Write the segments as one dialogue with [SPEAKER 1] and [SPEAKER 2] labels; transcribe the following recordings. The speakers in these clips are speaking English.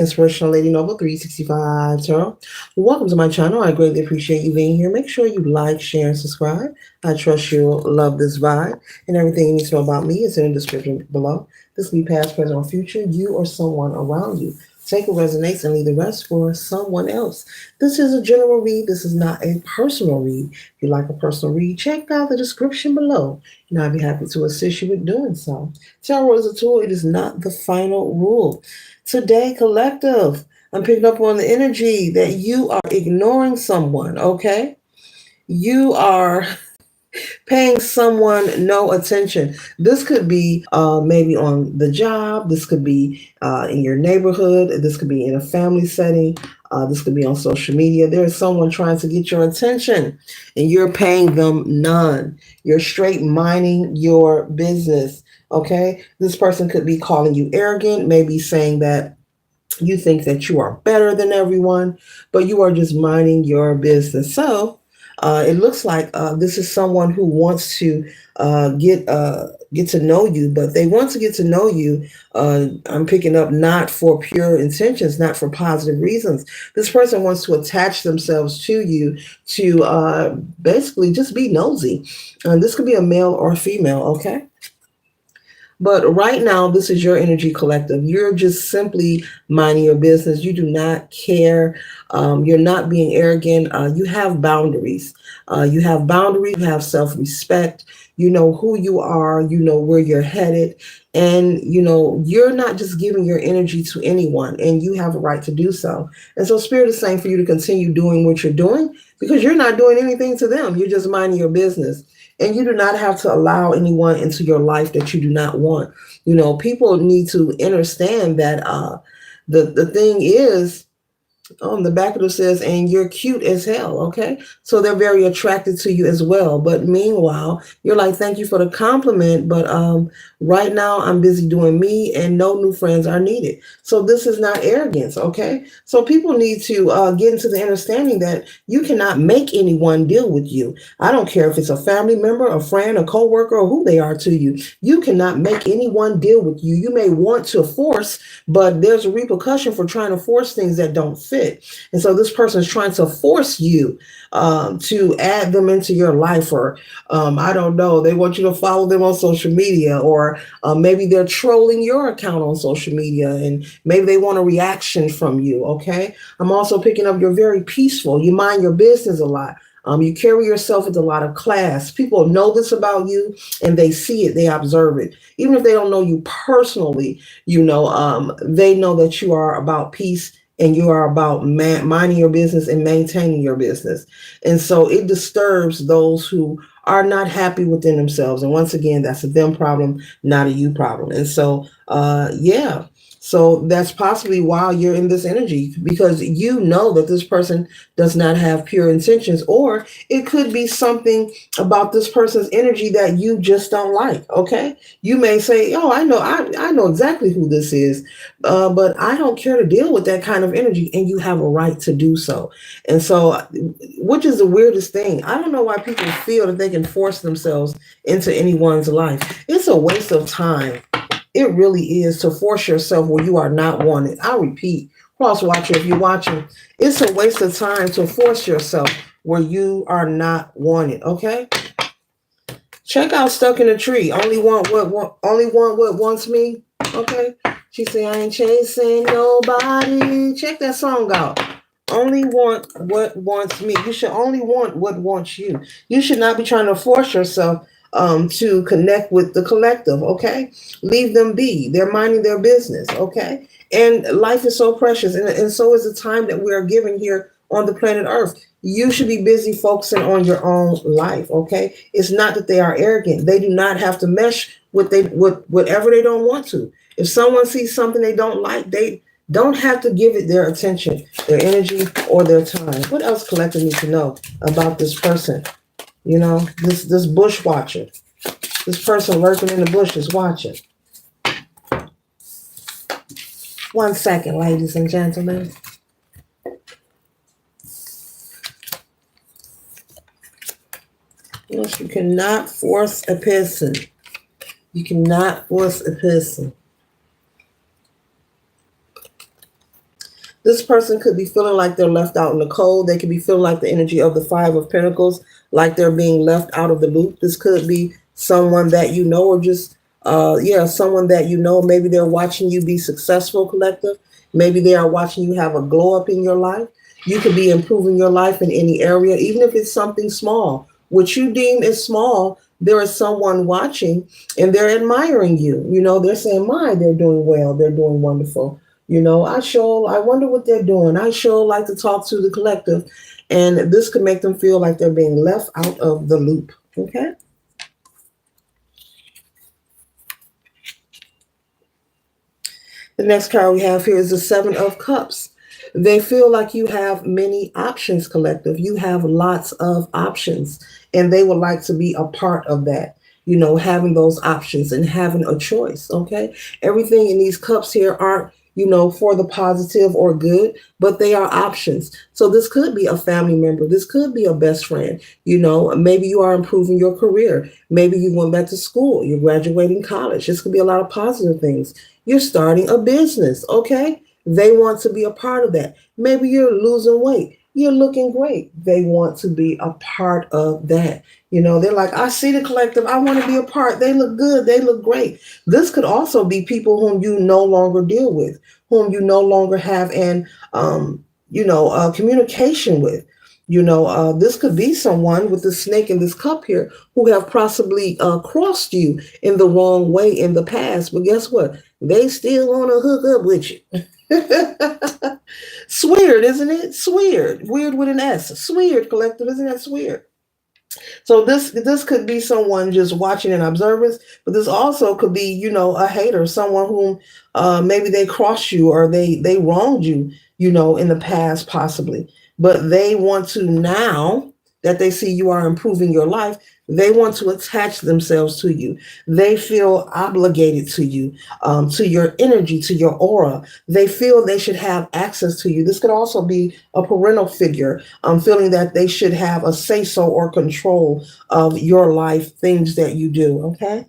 [SPEAKER 1] Inspirational Lady Noble 365 Tarot. Welcome to my channel. I greatly appreciate you being here. Make sure you like, share, and subscribe. I trust you'll love this vibe. And everything you need to know about me is in the description below. This can be past, present, or future, you or someone around you. Take what resonates and leave the rest for someone else. This is a general read. This is not a personal read. If you like a personal read, check out the description below. And I'd be happy to assist you with doing so. Tarot is a tool. It is not the final rule. Today, collective, I'm picking up on the energy that you are ignoring someone, okay? You are paying someone no attention. This could be maybe on the job. This could be in your neighborhood. This could be in a family setting. This could be on social media. There is someone trying to get your attention and you're paying them none. You're straight minding your business, okay? This person could be calling you arrogant, maybe saying that you think that you are better than everyone, but you are just minding your business. So it looks like this is someone who wants to get to know you, but they want to get to know you. I'm picking up not for pure intentions, not for positive reasons. This person wants to attach themselves to you to basically just be nosy. This could be a male or female, okay? But right now, this is your energy collective. You're just simply minding your business. You do not care. You're not being arrogant. You have boundaries. You have boundaries. You have self-respect. You know who you are. You know where you're headed. And, you know, you're not just giving your energy to anyone, and you have a right to do so. And so Spirit is saying for you to continue doing what you're doing because you're not doing anything to them. You're just minding your business. And you do not have to allow anyone into your life that you do not want. You know, people need to understand that the thing is, on the back of it says, and you're cute as hell, okay? So they're very attracted to you as well. But meanwhile, you're like, thank you for the compliment, but right now I'm busy doing me and no new friends are needed. So this is not arrogance, okay? So people need to get into the understanding that you cannot make anyone deal with you. I don't care if it's a family member, a friend, a coworker, or who they are to you. You cannot make anyone deal with you. You may want to force, but there's a repercussion for trying to force things that don't fit. And so this person is trying to force you to add them into your life, or I don't know, they want you to follow them on social media, or maybe they're trolling your account on social media, and maybe they want a reaction from you, okay? I'm also picking up you're very peaceful. You mind your business a lot. You carry yourself with a lot of class. People know this about you and they see it, they observe it. Even if they don't know you personally, you know, they know that you are about peace and you are about minding your business and maintaining your business. And so it disturbs those who are not happy within themselves. And once again, that's a them problem, not a you problem. And so, yeah. So that's possibly why you're in this energy, because you know that this person does not have pure intentions, or it could be something about this person's energy that you just don't like. Okay. You may say, oh, I know exactly who this is, but I don't care to deal with that kind of energy, and you have a right to do so. And so, which is the weirdest thing. I don't know why people feel that they can force themselves into anyone's life. It's a waste of time. It really is, to force yourself where you are not wanted. I'll repeat, cross watcher, if you're watching, it's a waste of time to force yourself where you are not wanted. Okay. Check out Stuck in a Tree. Only want what wants me. Okay. She say I ain't chasing nobody. Check that song out. Only want what wants me. You should only want what wants you. You should not be trying to force yourself to connect with the collective, okay? Leave them be. They're minding their business, okay? And life is so precious, and so is the time that we are given here on the planet Earth. You should be busy focusing on your own life, okay? It's not that they are arrogant. They do not have to mesh with whatever they don't want to. If someone sees something they don't like, they don't have to give it their attention, their energy, or their time. What else collective need to know about this person? You know, this bush watcher, this person lurking in the bushes watching. 1 second, ladies and gentlemen. Yes, you cannot force a person. You cannot force a person. This person could be feeling like they're left out in the cold. They could be feeling like the energy of the Five of Pentacles, like they're being left out of the loop. This could be someone that you know, or just, yeah, someone that you know. Maybe they're watching you be successful, collective. Maybe they are watching you have a glow up in your life. You could be improving your life in any area, even if it's something small. What you deem is small, there is someone watching and they're admiring you. You know, they're saying, my, they're doing well, they're doing wonderful. You know, I wonder what they're doing. I sure like to talk to the collective. And this could make them feel like they're being left out of the loop. Okay. The next card we have here is the Seven of Cups. They feel like you have many options, collective. You have lots of options, and they would like to be a part of that. You know, having those options and having a choice. Okay. Everything in these cups here aren't, you know, for the positive or good, but they are options. So this could be a family member. This could be a best friend. You know, maybe you are improving your career. Maybe you went back to school. You're graduating college. This could be a lot of positive things. You're starting a business, okay? They want to be a part of that. Maybe you're losing weight. You're looking great. They want to be a part of that. You know, they're like, I see the collective. I want to be a part. They look good. They look great. This could also be people whom you no longer deal with, whom you no longer have an, communication with. You know, this could be someone with the snake in this cup here who have possibly crossed you in the wrong way in the past. But guess what? They still want to hook up with you. Sweird, isn't it? Sweird. Weird with an S. Sweird, collective. Isn't that weird? So this could be someone just watching an observance, but this also could be, you know, a hater, someone whom maybe they crossed you or they wronged you, you know, in the past possibly. But they want to, now that they see you are improving your life, they want to attach themselves to you. They feel obligated to your energy, to your aura. They feel they should have access to you. This could also be a parental figure, feeling that they should have a say so or control of your life, things that you do. Okay.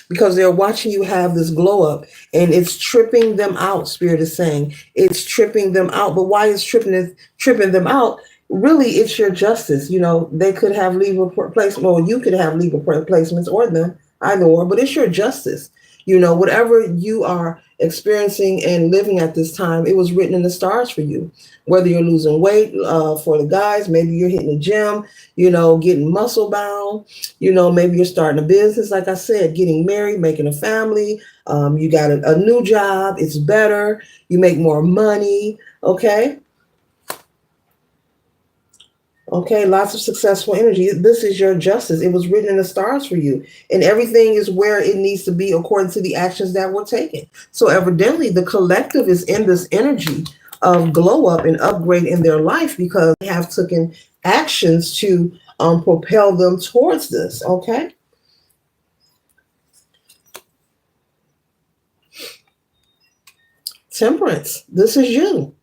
[SPEAKER 1] Because they're watching you have this glow up and it's tripping them out. Spirit is saying it's tripping them out. But why is tripping them out? Really, it's your justice. You know, they could have legal placement, or you could have legal placements, or them, either or, but it's your justice. You know, whatever you are experiencing and living at this time, it was written in the stars for you. Whether you're losing weight, for the guys, maybe you're hitting the gym, you know, getting muscle bound, you know, maybe you're starting a business, like I said, getting married, making a family, you got a new job, it's better, you make more money, okay? Okay, lots of successful energy. This is your justice. It was written in the stars for you. And everything is where it needs to be according to the actions that were taken. So evidently the collective is in this energy of glow up and upgrade in their life because they have taken actions to propel them towards this. Okay. Temperance. This is you.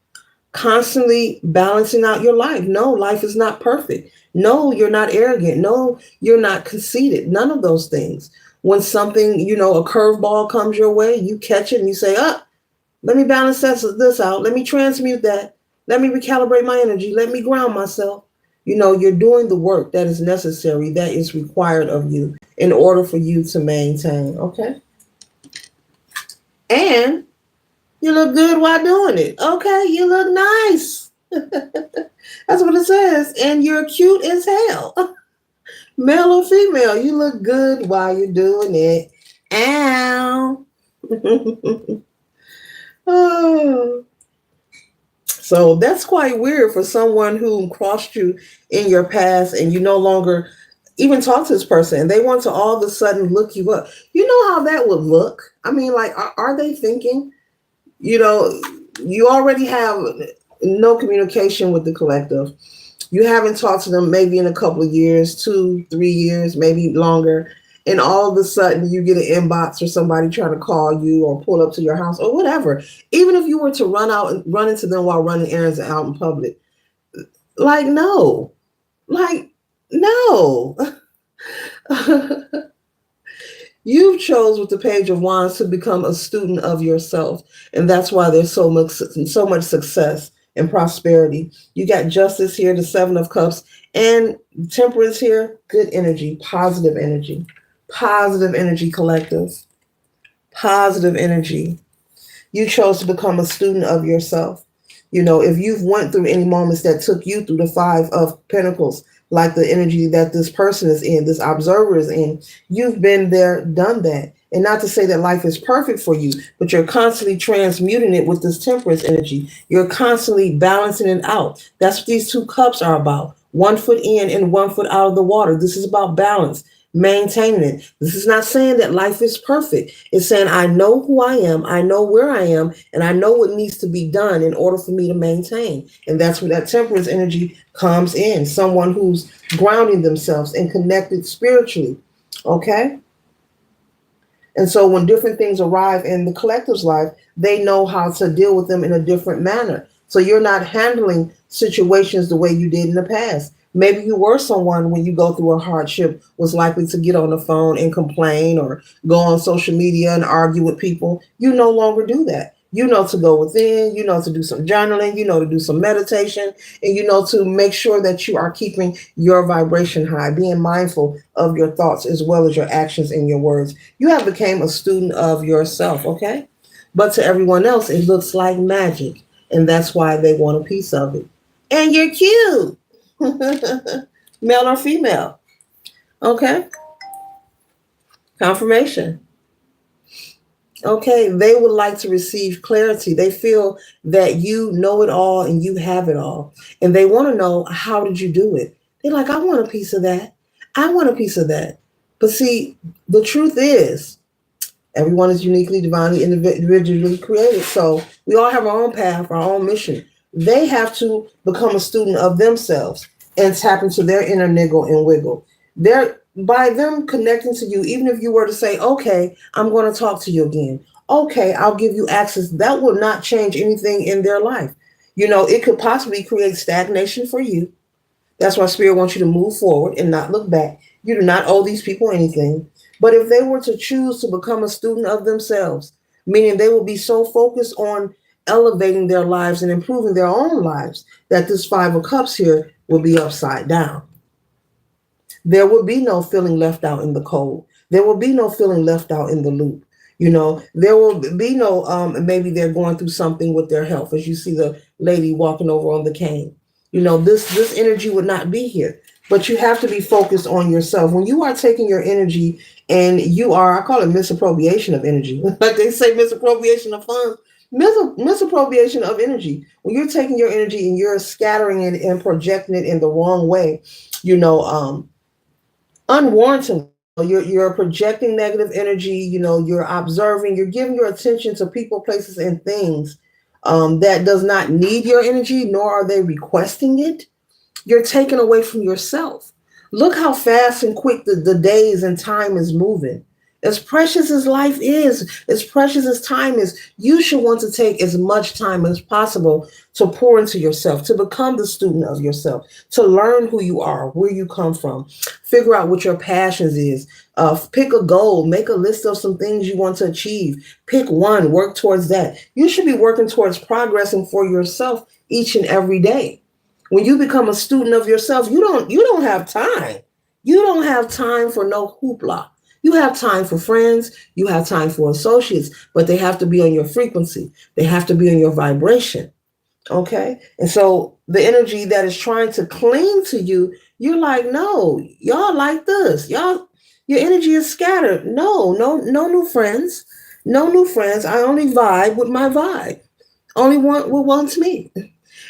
[SPEAKER 1] Constantly balancing out your life. No, life is not perfect. No, you're not arrogant. No, you're not conceited. None of those things. When something, you know, a curveball comes your way, you catch it and you say, let me balance this out. Let me transmute that. Let me recalibrate my energy. Let me ground myself. You know, you're doing the work that is necessary, that is required of you in order for you to maintain. Okay. And you look good while doing it. Okay, you look nice. That's what it says. And you're cute as hell. Male or female, you look good while you're doing it. Ow. Oh. So that's quite weird for someone who crossed you in your past and you no longer even talk to this person and they want to all of a sudden look you up. You know how that would look? I mean, like, are they thinking, you know, you already have no communication with the collective. You haven't talked to them maybe in a couple of years, 2, 3 years, maybe longer. And all of a sudden you get an inbox or somebody trying to call you or pull up to your house or whatever. Even if you were to run out and run into them while running errands out in public, like, no, like, no. You chose with the Page of Wands to become a student of yourself, and that's why there's so much success and prosperity. You got Justice here, the Seven of Cups, and Temperance here. Good energy, positive energy, collective, positive energy. You chose to become a student of yourself. If you've went through any moments that took you through the Five of Pentacles, like the energy that this person is in, this observer is in, you've been there, done that. And not to say that life is perfect for you, but you're constantly transmuting it with this Temperance energy. You're constantly balancing it out. That's what these two cups are about. 1 foot in and 1 foot out of the water. This is about balance, maintaining it. This is not saying that life is perfect. It's saying I know who I am, I know where I am, and I know what needs to be done in order for me to maintain. And that's where that Temperance energy comes in. Someone who's grounding themselves and connected spiritually. Okay? And so when different things arrive in the collective's life, they know how to deal with them in a different manner. So you're not handling situations the way you did in the past. Maybe you were someone when you go through a hardship was likely to get on the phone and complain or go on social media and argue with people. You no longer do that. You know to go within, you know to do some journaling, you know to do some meditation, and you know to make sure that you are keeping your vibration high, being mindful of your thoughts as well as your actions and your words. You have become a student of yourself, okay? But to everyone else, it looks like magic, and that's why they want a piece of it. And you're cute. Male or female. Okay. Confirmation. Okay. They would like to receive clarity. They feel that you know it all and you have it all. And they want to know, how did you do it? They're like, I want a piece of that. I want a piece of that. But see, the truth is, everyone is uniquely, divinely, individually created. So we all have our own path, our own mission. They have to become a student of themselves and tap into their inner niggle and wiggle. By them connecting to you, even if you were to say, okay, I'm going to talk to you again. Okay, I'll give you access. That will not change anything in their life. It could possibly create stagnation for you. That's why Spirit wants you to move forward and not look back. You do not owe these people anything. But if they were to choose to become a student of themselves, meaning they will be so focused on elevating their lives and improving their own lives, that this Five of Cups here will be upside down. There will be no feeling left out in the cold. There will be no feeling left out in the loop. There will be no, maybe they're going through something with their health, as you see the lady walking over on the cane. This energy would not be here. But you have to be focused on yourself. When you are taking your energy and you are, I call it misappropriation of energy. Like they say, misappropriation of funds, misappropriation of energy. When you're taking your energy and you're scattering it and projecting it in the wrong way, unwarrantedly, you're projecting negative energy. You're observing, you're giving your attention to people, places, and things that does not need your energy, nor are they requesting it. You're taken away from yourself. Look how fast and quick the days and time is moving. As precious as life is, as precious as time is, you should want to take as much time as possible to pour into yourself, to become the student of yourself, to learn who you are, where you come from, figure out what your passions is, pick a goal, make a list of some things you want to achieve, pick one, work towards that. You should be working towards progressing for yourself each and every day. When you become a student of yourself, you don't have time. You don't have time for no hoopla. You have time for friends, you have time for associates, but they have to be on your frequency. They have to be on your vibration. Okay? And so the energy that is trying to cling to you, you're like, no, y'all like this. Your energy is scattered. No new friends. No new friends. I only vibe with my vibe. Only one what wants me.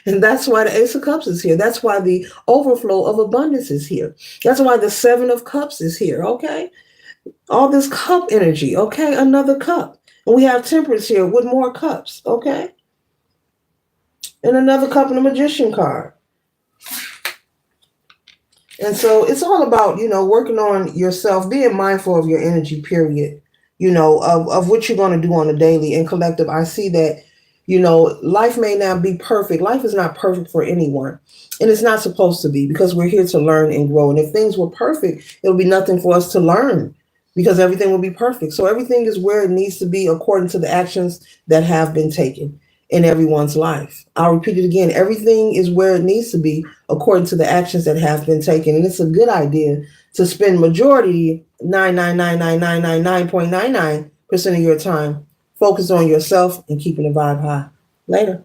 [SPEAKER 1] And that's why the Ace of Cups is here. That's why the overflow of abundance is here. That's why the Seven of Cups is here. Okay? All this cup energy. Okay? Another cup. And we have Temperance here with more cups. Okay? And another cup and a Magician card. And so it's all about, working on yourself, being mindful of your energy, period, of what you're going to do on a daily and collective. I see that, life may not be perfect. Life is not perfect for anyone. And it's not supposed to be, because we're here to learn and grow. And if things were perfect, it'll be nothing for us to learn. because everything will be perfect. So everything is where it needs to be according to the actions that have been taken in everyone's life. I'll repeat it again. Everything is where it needs to be according to the actions that have been taken. And it's a good idea to spend majority 9999999.99% of your time focused on yourself and keeping the vibe high. Later.